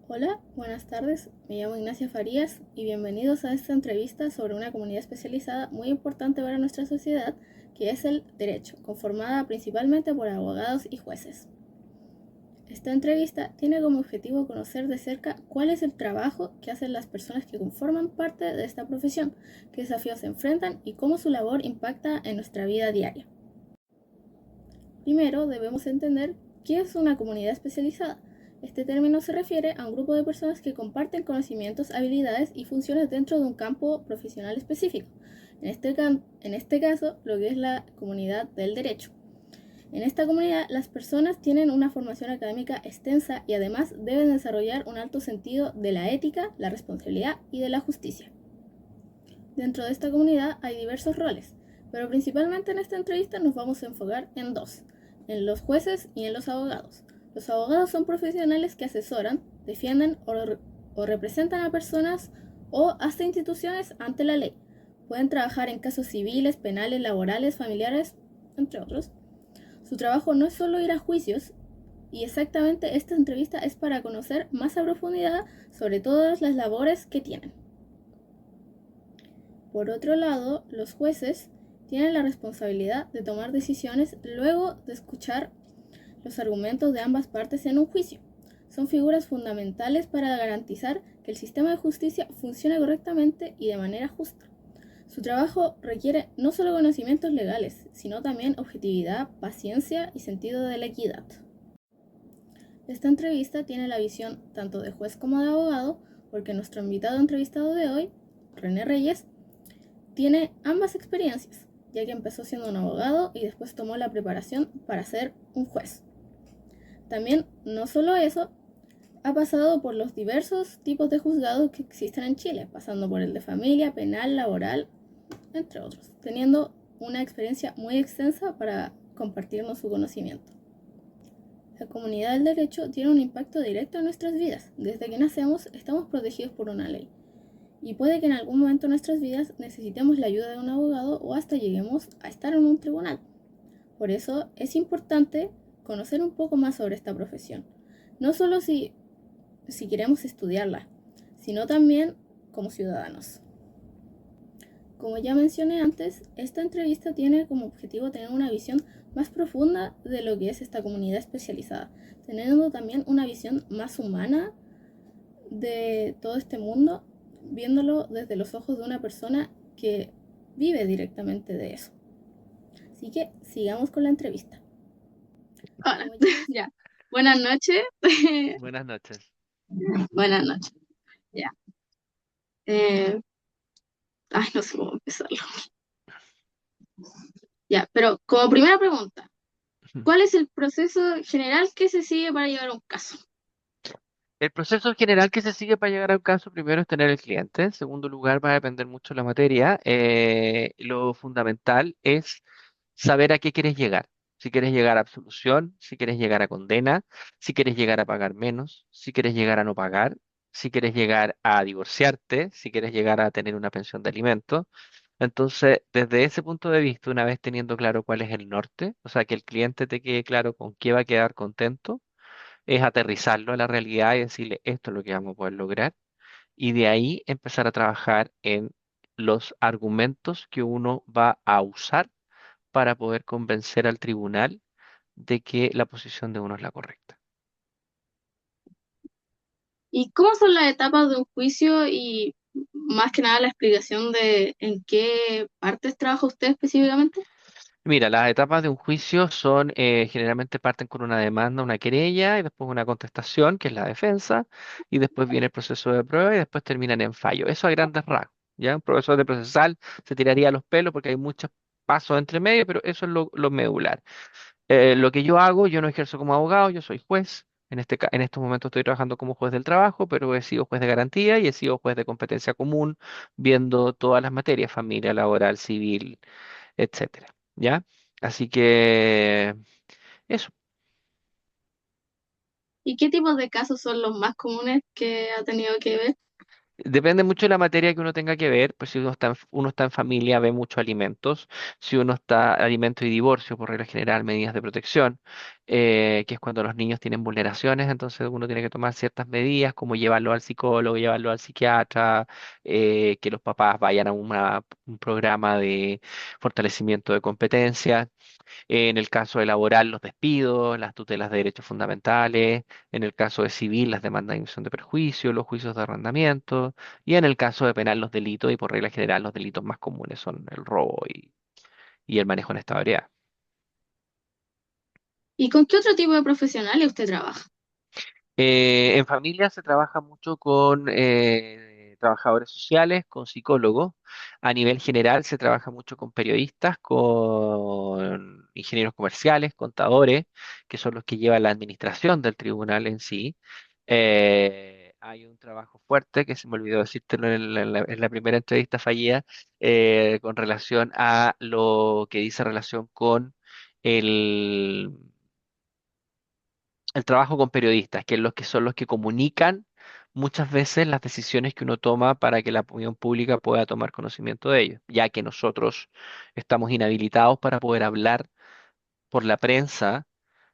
Hola, buenas tardes. Me llamo Ignacia Farías y bienvenidos a esta entrevista sobre una comunidad especializada muy importante para nuestra sociedad, que es el derecho, conformada principalmente por abogados y jueces. Esta entrevista tiene como objetivo conocer de cerca cuál es el trabajo que hacen las personas que conforman parte de esta profesión, qué desafíos se enfrentan y cómo su labor impacta en nuestra vida diaria. Primero, debemos entender qué es una comunidad especializada. Este término se refiere a un grupo de personas que comparten conocimientos, habilidades y funciones dentro de un campo profesional específico. En este caso, lo que es la comunidad del derecho. En esta comunidad, las personas tienen una formación académica extensa y además deben desarrollar un alto sentido de la ética, la responsabilidad y de la justicia. Dentro de esta comunidad hay diversos roles, pero principalmente en esta entrevista nos vamos a enfocar en dos, en los jueces y en los abogados. Los abogados son profesionales que asesoran, defienden o representan a personas o hasta instituciones ante la ley. Pueden trabajar en casos civiles, penales, laborales, familiares, entre otros. Su trabajo no es solo ir a juicios, y exactamente esta entrevista es para conocer más a profundidad sobre todas las labores que tienen. Por otro lado, los jueces tienen la responsabilidad de tomar decisiones luego de escuchar los argumentos de ambas partes en un juicio. Son figuras fundamentales para garantizar que el sistema de justicia funcione correctamente y de manera justa. Su trabajo requiere no solo conocimientos legales, sino también objetividad, paciencia y sentido de la equidad. Esta entrevista tiene la visión tanto de juez como de abogado, porque nuestro invitado entrevistado de hoy, René Reyes, tiene ambas experiencias, ya que empezó siendo un abogado y después tomó la preparación para ser un juez. También, no solo eso, ha pasado por los diversos tipos de juzgados que existen en Chile, pasando por el de familia, penal, laboral, entre otros, teniendo una experiencia muy extensa para compartirnos su conocimiento. La comunidad del derecho tiene un impacto directo en nuestras vidas. Desde que nacemos estamos protegidos por una ley. Y puede que en algún momento de nuestras vidas necesitemos la ayuda de un abogado o hasta lleguemos a estar en un tribunal. Por eso es importante conocer un poco más sobre esta profesión. No solo si queremos estudiarla, sino también como ciudadanos. Como ya mencioné antes, esta entrevista tiene como objetivo tener una visión más profunda de lo que es esta comunidad especializada, teniendo también una visión más humana de todo este mundo, viéndolo desde los ojos de una persona que vive directamente de eso. Así que sigamos con la entrevista. Hola, ya. Buenas noches. Buenas noches. Buenas noches. Ya. No sé cómo empezarlo. Ya, pero como primera pregunta, ¿cuál es el proceso general que se sigue para llevar a un caso? El proceso general que se sigue para llegar a un caso, primero es tener el cliente. En segundo lugar, va a depender mucho de la materia. Lo fundamental es saber a qué quieres llegar. Si quieres llegar a absolución, si quieres llegar a condena, si quieres llegar a pagar menos, si quieres llegar a no pagar, si quieres llegar a divorciarte, si quieres llegar a tener una pensión de alimentos. Entonces, desde ese punto de vista, una vez teniendo claro cuál es el norte, o sea, que el cliente te quede claro con qué va a quedar contento, es aterrizarlo a la realidad y decirle esto es lo que vamos a poder lograr y de ahí empezar a trabajar en los argumentos que uno va a usar para poder convencer al tribunal de que la posición de uno es la correcta. ¿Y cómo son las etapas de un juicio y más que nada la explicación de en qué partes trabaja usted específicamente? Mira, las etapas de un juicio son generalmente parten con una demanda, una querella y después una contestación, que es la defensa, y después viene el proceso de prueba y después terminan en fallo. Eso a grandes rasgos, ¿ya? Un profesor de procesal se tiraría los pelos porque hay muchos pasos entre medio, pero eso es lo medular. Lo que yo hago, yo no ejerzo como abogado, yo soy juez. En estos momentos estoy trabajando como juez del trabajo, pero he sido juez de garantía y he sido juez de competencia común, viendo todas las materias, familia, laboral, civil, etcétera. ¿Ya? Así que eso. ¿Y qué tipos de casos son los más comunes que ha tenido que ver? Depende mucho de la materia que uno tenga que ver, pues si uno está en familia, ve muchos alimentos, si uno está alimento y divorcio, por regla general, medidas de protección, que es cuando los niños tienen vulneraciones, entonces uno tiene que tomar ciertas medidas, como llevarlo al psicólogo, llevarlo al psiquiatra, que los papás vayan a un programa de fortalecimiento de competencias. En el caso de laboral, los despidos, las tutelas de derechos fundamentales. En el caso de civil, las demandas de emisión de perjuicio, los juicios de arrendamiento. Y en el caso de penal, los delitos. Y por regla general, los delitos más comunes son el robo y el manejo en estado de ebriedad. ¿Y con qué otro tipo de profesionales usted trabaja? En familia se trabaja mucho con trabajadores sociales, con psicólogos. A nivel general se trabaja mucho con periodistas, con ingenieros comerciales, contadores, que son los que llevan la administración del tribunal en sí. Hay un trabajo fuerte, que se me olvidó decírtelo en la primera entrevista fallida, con relación a lo que dice relación con el el trabajo con periodistas, que es los que son los que comunican muchas veces las decisiones que uno toma para que la opinión pública pueda tomar conocimiento de ellos, ya que nosotros estamos inhabilitados para poder hablar por la prensa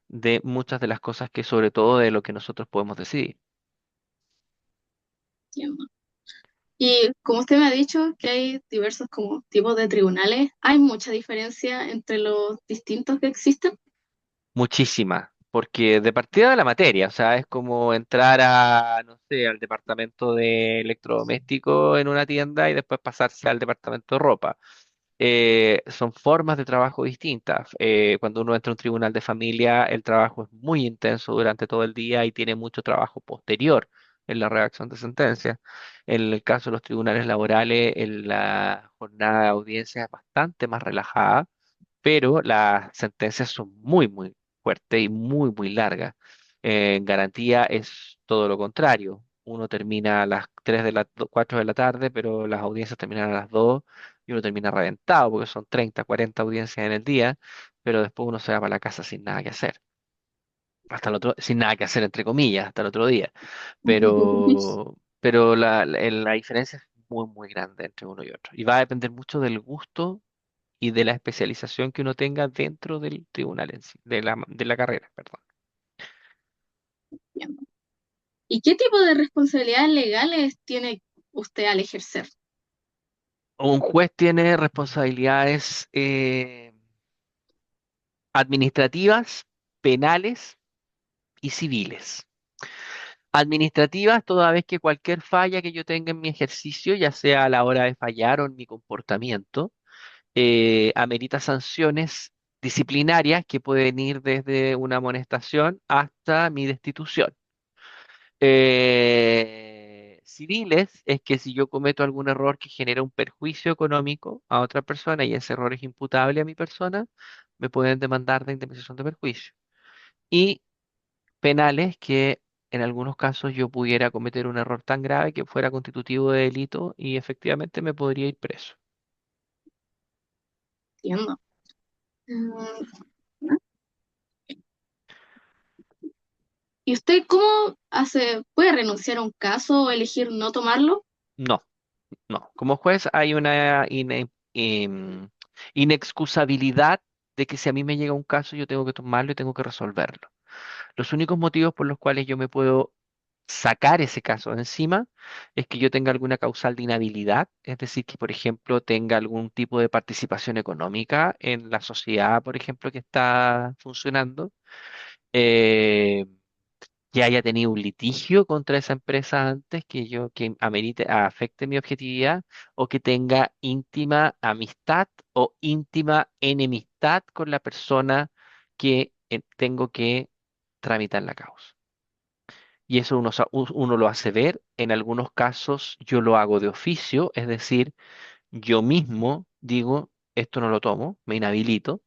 de muchas de las cosas que, sobre todo, de lo que nosotros podemos decidir. Entiendo. Y como usted me ha dicho que hay diversos como tipos de tribunales, ¿hay mucha diferencia entre los distintos que existen? Muchísima, porque de partida de la materia, o sea, es como entrar a, no sé, al departamento de electrodoméstico en una tienda y después pasarse al departamento de ropa. Son formas de trabajo distintas. Cuando uno entra a un tribunal de familia, el trabajo es muy intenso durante todo el día y tiene mucho trabajo posterior en la redacción de sentencias. En el caso de los tribunales laborales, en la jornada de audiencia es bastante más relajada, pero las sentencias son muy, muy fuertes y muy, muy largas. En garantía es todo lo contrario. Uno termina a las 3 de 4 de la tarde, pero las audiencias terminan a las 2 y uno termina reventado porque son 30 40 audiencias en el día, pero después uno se va para la casa sin nada que hacer. Hasta el otro, sin nada que hacer, entre comillas, hasta el otro día. Pero la diferencia es muy, muy grande entre uno y otro. Y va a depender mucho del gusto y de la especialización que uno tenga dentro del tribunal en sí, de la carrera, perdón. Entiendo. ¿Y qué tipo de responsabilidades legales tiene usted al ejercer? Un juez tiene responsabilidades administrativas, penales y civiles. Administrativas, toda vez que cualquier falla que yo tenga en mi ejercicio, ya sea a la hora de fallar o en mi comportamiento, amerita sanciones disciplinarias que pueden ir desde una amonestación hasta mi destitución. Civiles es que si yo cometo algún error que genera un perjuicio económico a otra persona y ese error es imputable a mi persona, me pueden demandar de indemnización de perjuicio. Y penales que en algunos casos yo pudiera cometer un error tan grave que fuera constitutivo de delito y efectivamente me podría ir preso. Entiendo. Mm, ¿Y usted cómo hace, puede renunciar a un caso o elegir no tomarlo? No, no. Como juez hay una inexcusabilidad de que si a mí me llega un caso yo tengo que tomarlo y tengo que resolverlo. Los únicos motivos por los cuales yo me puedo sacar ese caso de encima es que yo tenga alguna causal de inhabilidad, es decir, que por ejemplo tenga algún tipo de participación económica en la sociedad, por ejemplo, que está funcionando, eh, que haya tenido un litigio contra esa empresa antes que amerite, afecte mi objetividad o que tenga íntima amistad o íntima enemistad con la persona que tengo que tramitar la causa. Y eso uno lo hace ver. En algunos casos yo lo hago de oficio, es decir, yo mismo digo, esto no lo tomo, me inhabilito.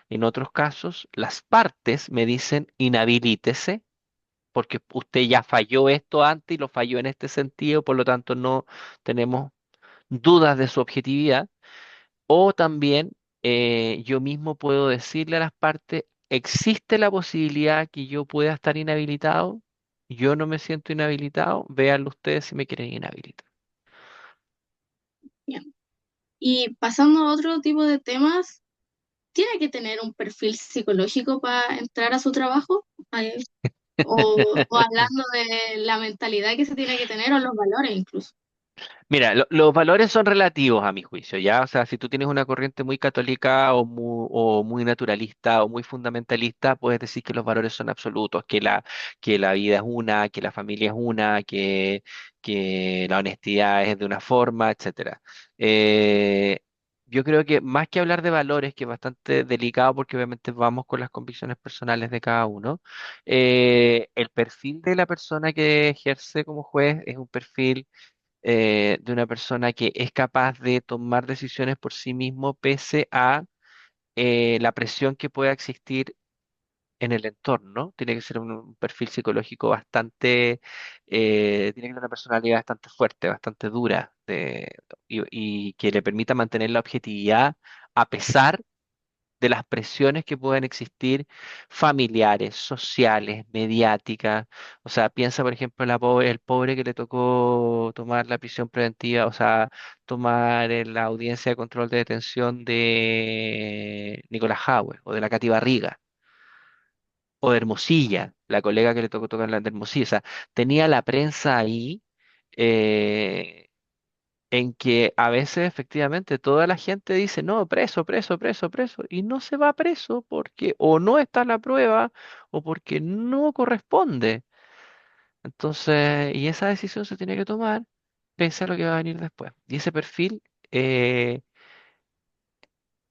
En otros casos, las partes me dicen, inhabilítese, porque usted ya falló esto antes y lo falló en este sentido, por lo tanto no tenemos dudas de su objetividad. O también yo mismo puedo decirle a las partes, existe la posibilidad que yo pueda estar inhabilitado, yo no me siento inhabilitado, véanlo ustedes si me quieren inhabilitar. Bien. Y pasando a otro tipo de temas, ¿tiene que tener un perfil psicológico para entrar a su trabajo? O hablando de la mentalidad que se tiene que tener o los valores incluso. Mira, los valores son relativos a mi juicio, ¿ya? O sea, si tú tienes una corriente muy católica o muy naturalista o muy fundamentalista, puedes decir que los valores son absolutos, que la vida es una, que la familia es una, que la honestidad es de una forma, etcétera. Eh, yo creo que más que hablar de valores, que es bastante delicado porque obviamente vamos con las convicciones personales de cada uno, el perfil de la persona que ejerce como juez es un perfil de una persona que es capaz de tomar decisiones por sí mismo pese a la presión que pueda existir en el entorno. Tiene que ser un perfil psicológico bastante, tiene que tener una personalidad bastante fuerte, bastante dura y que le permita mantener la objetividad a pesar de las presiones que puedan existir familiares, sociales, mediáticas. O sea, piensa, por ejemplo, el pobre que le tocó tomar la prisión preventiva, o sea, tomar la audiencia de control de detención de Nicolás Hauer o de la Cati Barriga. O de Hermosilla, la colega que le tocó tocar la de Hermosilla. O sea, tenía la prensa ahí, eh, en que a veces efectivamente toda la gente dice, no, preso, preso, preso, preso, y no se va preso porque o no está la prueba o porque no corresponde. Entonces, y esa decisión se tiene que tomar pese a lo que va a venir después. Y ese perfil eh,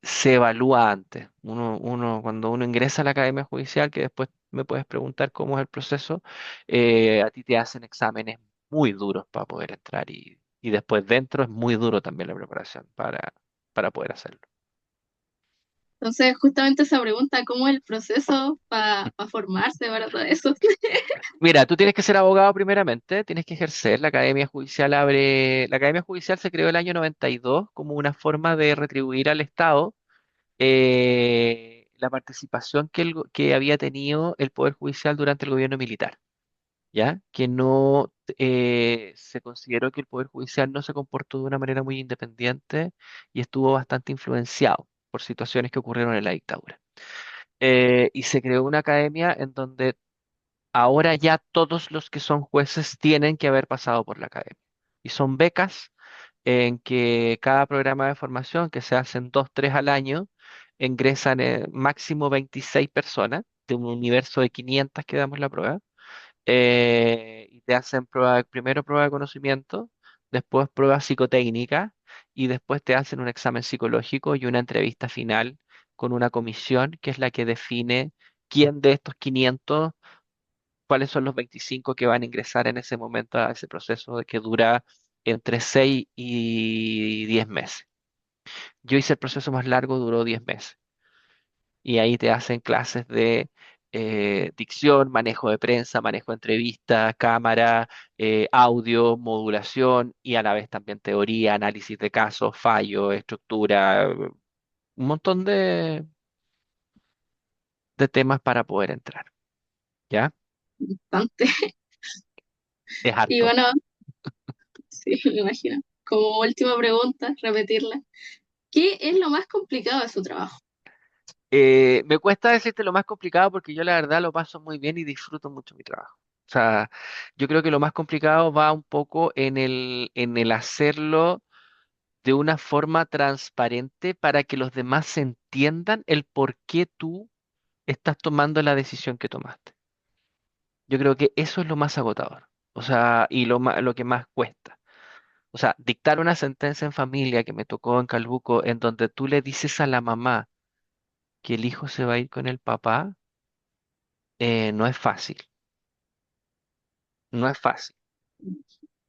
se evalúa antes. Cuando uno ingresa a la academia judicial, que después me puedes preguntar cómo es el proceso, a ti te hacen exámenes muy duros para poder entrar y después dentro es muy duro también la preparación para poder hacerlo. Entonces, justamente esa pregunta, ¿cómo es el proceso para formarse para todo eso? Mira, tú tienes que ser abogado primeramente, tienes que ejercer. La Academia Judicial se creó el año 92 como una forma de retribuir al Estado la participación que había tenido el Poder Judicial durante el gobierno militar. ¿Ya? Que no se consideró que el Poder Judicial no se comportó de una manera muy independiente y estuvo bastante influenciado por situaciones que ocurrieron en la dictadura. Y se creó una academia en donde ahora ya todos los que son jueces tienen que haber pasado por la academia. Y son becas en que cada programa de formación, que se hacen dos, tres al año, ingresan máximo 26 personas de un universo de 500 que damos la prueba y te hacen primero prueba de conocimiento, después prueba psicotécnica y después te hacen un examen psicológico y una entrevista final con una comisión que es la que define quién de estos 500, cuáles son los 25 que van a ingresar en ese momento a ese proceso que dura entre 6 y 10 meses. Yo hice el proceso más largo, duró 10 meses y ahí te hacen clases de dicción, manejo de prensa, manejo de entrevista, cámara, audio, modulación y a la vez también teoría, análisis de casos, fallo, estructura, un montón de temas para poder entrar, ¿ya? Bastante. Es Y harto. bueno, sí, me imagino. Como última pregunta, repetirla. ¿Qué es lo más complicado de su trabajo? Me cuesta decirte lo más complicado porque yo la verdad lo paso muy bien y disfruto mucho mi trabajo. O sea, yo creo que lo más complicado va un poco en el hacerlo de una forma transparente para que los demás entiendan el por qué tú estás tomando la decisión que tomaste. Yo creo que eso es lo más agotador, o sea, y lo que más cuesta. O sea, dictar una sentencia en familia que me tocó en Calbuco, en donde tú le dices a la mamá que el hijo se va a ir con el papá, no es fácil, no es fácil,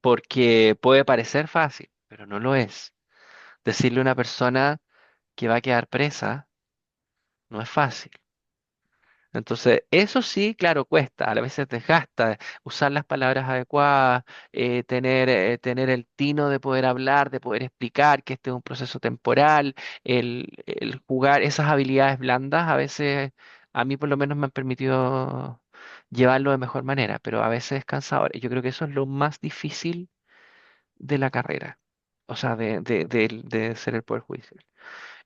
porque puede parecer fácil, pero no lo es. Decirle a una persona que va a quedar presa no es fácil. Entonces, eso sí, claro, cuesta, a veces desgasta usar las palabras adecuadas, tener el tino de poder hablar, de poder explicar que este es un proceso temporal, el jugar esas habilidades blandas, a veces a mí por lo menos me han permitido llevarlo de mejor manera, pero a veces es cansador. Y yo creo que eso es lo más difícil de la carrera. o sea, de ser el Poder Judicial.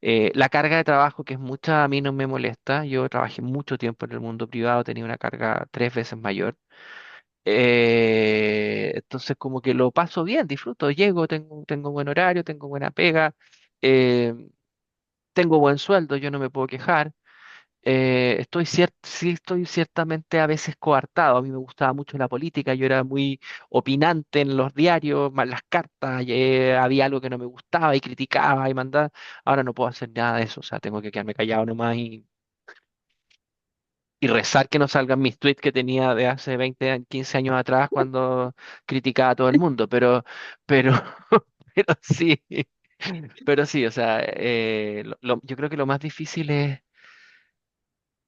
La carga de trabajo, que es mucha, a mí no me molesta. Yo trabajé mucho tiempo en el mundo privado, tenía una carga 3 veces mayor. Entonces, como que lo paso bien, disfruto, llego, tengo buen horario, tengo buena pega, eh, tengo buen sueldo, yo no me puedo quejar. Sí estoy ciertamente a veces coartado. A mí me gustaba mucho la política, yo era muy opinante en los diarios, más las cartas, había algo que no me gustaba y criticaba y mandaba. Ahora no puedo hacer nada de eso, o sea, tengo que quedarme callado nomás y rezar que no salgan mis tweets que tenía de hace 15 años atrás cuando criticaba a todo el mundo, pero, pero sí, pero sí, o sea, yo creo que lo más difícil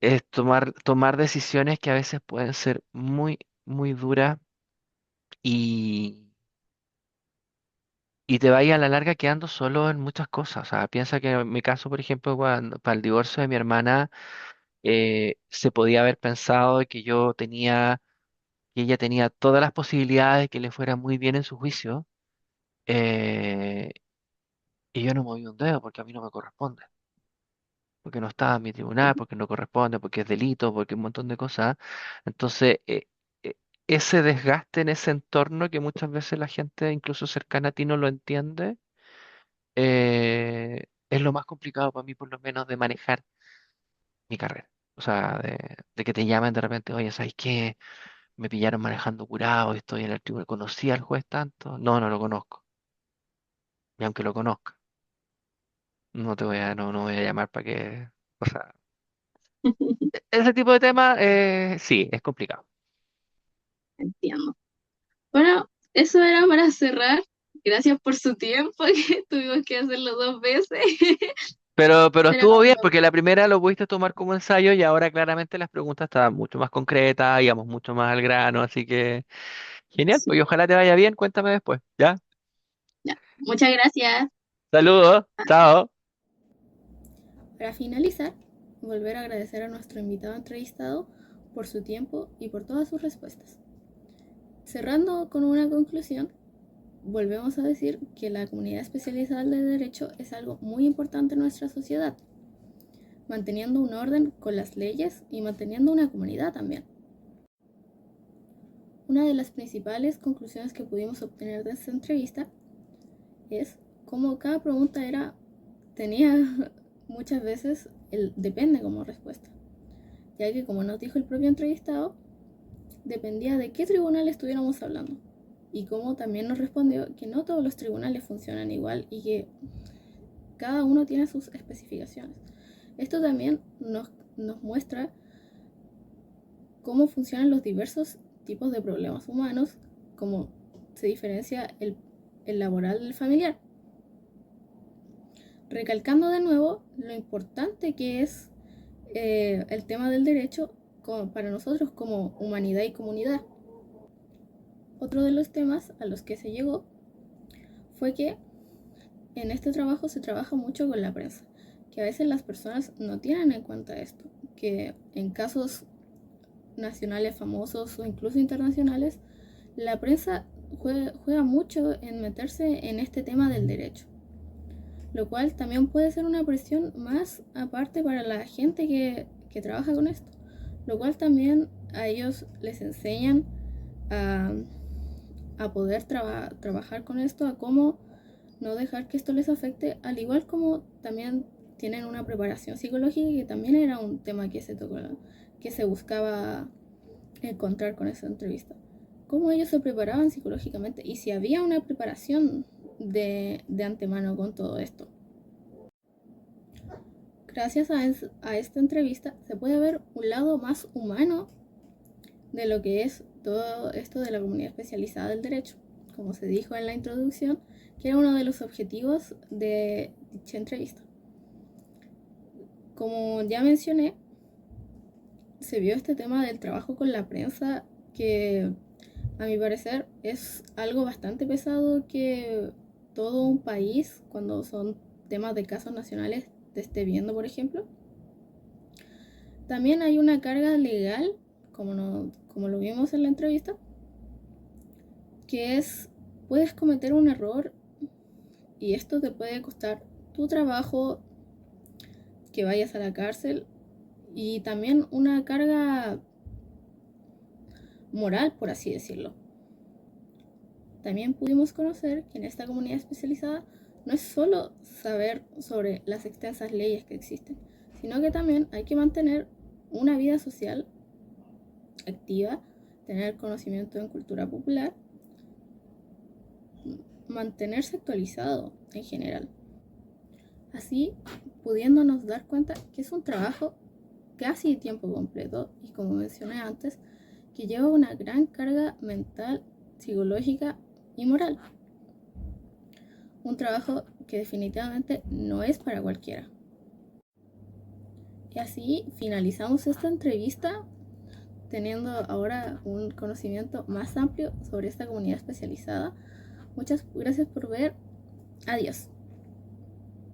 es tomar decisiones que a veces pueden ser muy, muy duras y, y te vaya a la larga quedando solo en muchas cosas. O sea, piensa que en mi caso, por ejemplo, para el divorcio de mi hermana, se podía haber pensado de que ella tenía todas las posibilidades de que le fuera muy bien en su juicio, eh, y yo no moví un dedo porque a mí no me corresponde. Porque no estaba en mi tribunal, porque no corresponde, porque es delito, porque un montón de cosas. Entonces, eh, ese desgaste en ese entorno que muchas veces la gente, incluso cercana a ti, no lo entiende, es lo más complicado para mí, por lo menos, de manejar mi carrera. O sea, de que te llamen de repente, oye, ¿sabes qué? Me pillaron manejando curado, estoy en el tribunal. ¿Conocí al juez tanto? No, no lo conozco. Y aunque lo conozca, no voy a llamar para que. O sea, ese tipo de temas, sí, es complicado. Entiendo. Bueno, eso era para cerrar. Gracias por su tiempo, que tuvimos que hacerlo 2 veces. Pero Pero estuvo bien porque la primera lo pudiste tomar como ensayo y ahora claramente las preguntas estaban mucho más concretas, íbamos mucho más al grano, así que genial, pues y sí, ojalá te vaya bien, cuéntame después, ¿ya? ya. Muchas gracias. Saludos, chao. Para finalizar, volver a agradecer a nuestro invitado entrevistado por su tiempo y por todas sus respuestas. Cerrando con una conclusión, volvemos a decir que la comunidad especializada de derecho es algo muy importante en nuestra sociedad, manteniendo un orden con las leyes y manteniendo una comunidad también. Una de las principales conclusiones que pudimos obtener de esta entrevista es cómo cada pregunta tenía muchas veces el depende como respuesta, ya que como nos dijo el propio entrevistado, dependía de qué tribunal estuviéramos hablando. Y como también nos respondió que no todos los tribunales funcionan igual y que cada uno tiene sus especificaciones. Esto también nos muestra cómo funcionan los diversos tipos de problemas humanos, cómo se diferencia el laboral del familiar. Recalcando de nuevo lo importante que es el tema del derecho para nosotros como humanidad y comunidad. Otro de los temas a los que se llegó fue que en este trabajo se trabaja mucho con la prensa, que a veces las personas no tienen en cuenta esto, que en casos nacionales famosos o incluso internacionales, la prensa juega mucho en meterse en este tema del derecho, lo cual también puede ser una presión más aparte para la gente que trabaja con esto, lo cual también a ellos les enseñan a, a poder trabajar con esto, a cómo no dejar que esto les afecte, al igual como también tienen una preparación psicológica que también era un tema que se tocó, que se buscaba encontrar con esa entrevista. Cómo ellos se preparaban psicológicamente y si había una preparación de antemano con todo esto. Gracias a esta entrevista se puede ver un lado más humano de lo que es todo esto de la comunidad especializada del derecho, como se dijo en la introducción, que era uno de los objetivos de dicha entrevista. Como ya mencioné, se vio este tema del trabajo con la prensa que a mi parecer es algo bastante pesado que todo un país, cuando son temas de casos nacionales, te esté viendo, por ejemplo. También hay una carga legal, como lo vimos en la entrevista, que es, puedes cometer un error y esto te puede costar tu trabajo, que vayas a la cárcel y también una carga moral, por así decirlo. También pudimos conocer que en esta comunidad especializada no es solo saber sobre las extensas leyes que existen, sino que también hay que mantener una vida social activa, tener conocimiento en cultura popular, mantenerse actualizado en general. Así, pudiéndonos dar cuenta que es un trabajo casi de tiempo completo y, como mencioné antes, que lleva una gran carga mental, psicológica y moral. Un trabajo que definitivamente no es para cualquiera. Y así finalizamos esta entrevista teniendo ahora un conocimiento más amplio sobre esta comunidad especializada. Muchas gracias por ver. Adiós.